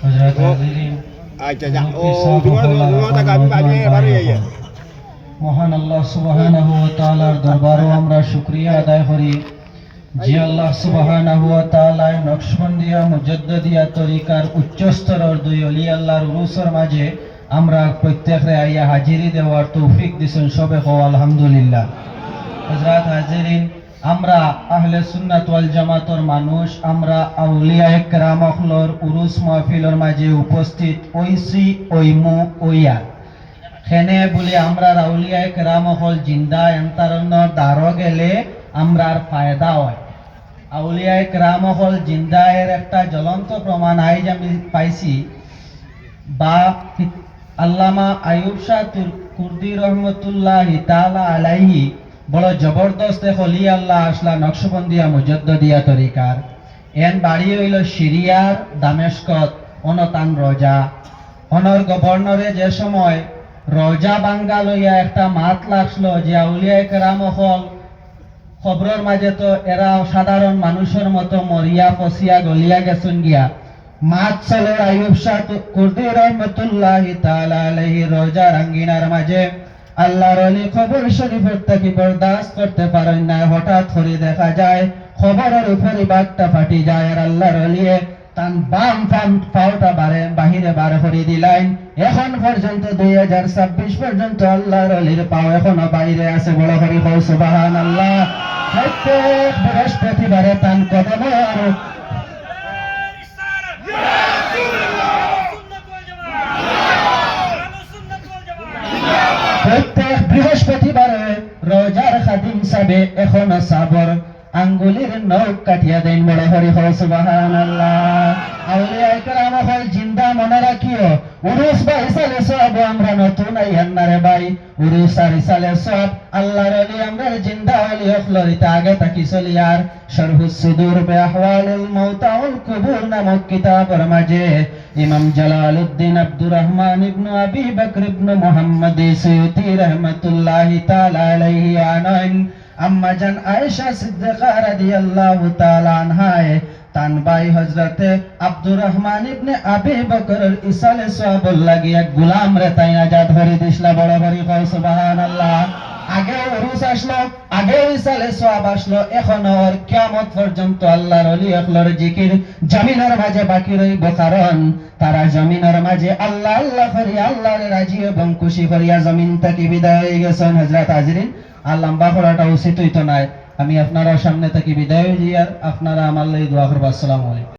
হযরত হাজিরিন আচ্ছা যা ও তোমার আমি বাড়ি এবারে যাই মহান আল্লাহ সুবহানাহু ওয়া তাআলার দরবারও আমরা শুকরিয়া আদায় করি যে আল্লাহ সুবহানাহু ওয়া তাআলা নকশবন্দিয়া মুজাদ্দিদিয়া তরিকার উচ্চ স্তরের দুই ওলি আল্লাহর উরুসের মাঝে আমরা প্রত্যেকরে আইয়া হাজিরি দেওয়ার তৌফিক দিছেন সবে কও আলহামদুলিল্লাহ। হযরত হাজিরিন আমরা আহলে সুন্নাত ওয়াল জামাতের মানুষ, আমরা আউলিয়ায়ে কেরাম হলর উরুস মাহফিলের মাঝে উপস্থিত ওইসি ওইমু ওইয়া খেনে বলে আমরা আউলিয়ায়ে কেরাম হল জিন্দা এন্তারন্ন দারো গেলে আমরার ফায়দা হয়। আউলিয়ায়ে কেরাম হল জিন্দা এর একটা জ্বলন্ত প্রমাণ আইজ আমি পাইছি বা আল্লামা আইয়ুব শাহ কুর্দি রহমতুল্লাহি তাআলা আলাইহি বড় জবরদস্ত হলি আল্লাহ আসলা নকশবন্দিয়া মুজাদ্দিদিয়া তরিকার এন বাড়ি হইল সিরিয়ার দামেস্কত অনতান রোজা অনর গভর্নরে যে সময় রোজা বাঙ্গা লইয়া একটা মাত লাগলো যে আউলিয়ায়ে কেরাম হল খবরের মাঝে তো এরা সাধারণ মানুষের মতো মরিয়া পচিয়া গলিয়া গেছেন গিয়া মাত চলে আইয়ুব শাহ কুর্দি রহমতুল্লাহি তাআলা আলাইহি রোজা রাঙ্গিনার মাঝে আল্লাহর ওলি খবর শরীফের থেকে বরদাস্ত করতে পারেন না। হঠাৎ করে দেখা যায় খবরের উপরে বাঘটা ফাটি যায় আর আল্লাহর ওলি তান বাম পাওটা বাহিরে বার করে দিলেন। এখন পর্যন্ত 2026 পর্যন্ত আল্লাহর ওলির পাও এখনো বাইরে আছে। বড় করে কও সুবহানাল্লাহ। প্রত্যেক বৃহস্পতিবারে তান কদমে আর প্রত্যেক বৃহস্পতিবারে রোজার খাদিম সাবে এখন সাবর আঙ্গুলির নখ কাটিয়া দেন। বড় হরি হো সুবহানাল্লাহ। আউলিয়ায়ে কেরাম হল জিন্দা মনে রাখিও উরুস বা ইসালে সব আমরা নতুন আইয়ান না রে ভাই। উরুস আর ইসালে সব আল্লাহর ওলি আমরা জিন্দা ওলি হলরিতে আগে তাকি চলিয়ার শরহুস সুদূর বে আহওয়ালিল মাউতা ওয়াল কুবুর নামক কিতাবের মাঝে ইমাম জালালউদ্দিন আব্দুর রহমান ইবনে আবি বকর ইবনে মুহাম্মদ সুয়ুতি রাহমাতুল্লাহি তাআলা আলাইহি আনাইন আম্মা জান আয়েশা সিদ্দিকা রাদিয়াল্লাহু তাআলা আনহা তান ভাই হযরতে আব্দুর রহমান ইবনে আবি বকরের ইসালে সওয়াবুল লাগি এক গোলাম রে তাই আজাদ করে দিছলা। বড় বড় কও সুবহানাল্লাহ। আগে উরুস আসলো, আগে ইসালে সওয়াব আসলো, এখন আর কিয়ামত পর্যন্ত আল্লাহর ওলি হলর জিকির জমিনের মাঝে বাকি রইব, কারণ তারা জমিনের মাঝে আল্লাহ আল্লাহ করিয়া আল্লাহর রাজি এবং খুশি করিয়া জমিন থেকে বিদায় হয়ে গেছেন। হযরত হাজিরিন আর লম্বা করাটা উচিত হইতো না। আমি আপনারা সামনে থেকে বিদায় হয়ে যাই আর আপনারা আমার লাগি দোয়া করবেন। আসসালামু আলাইকুম।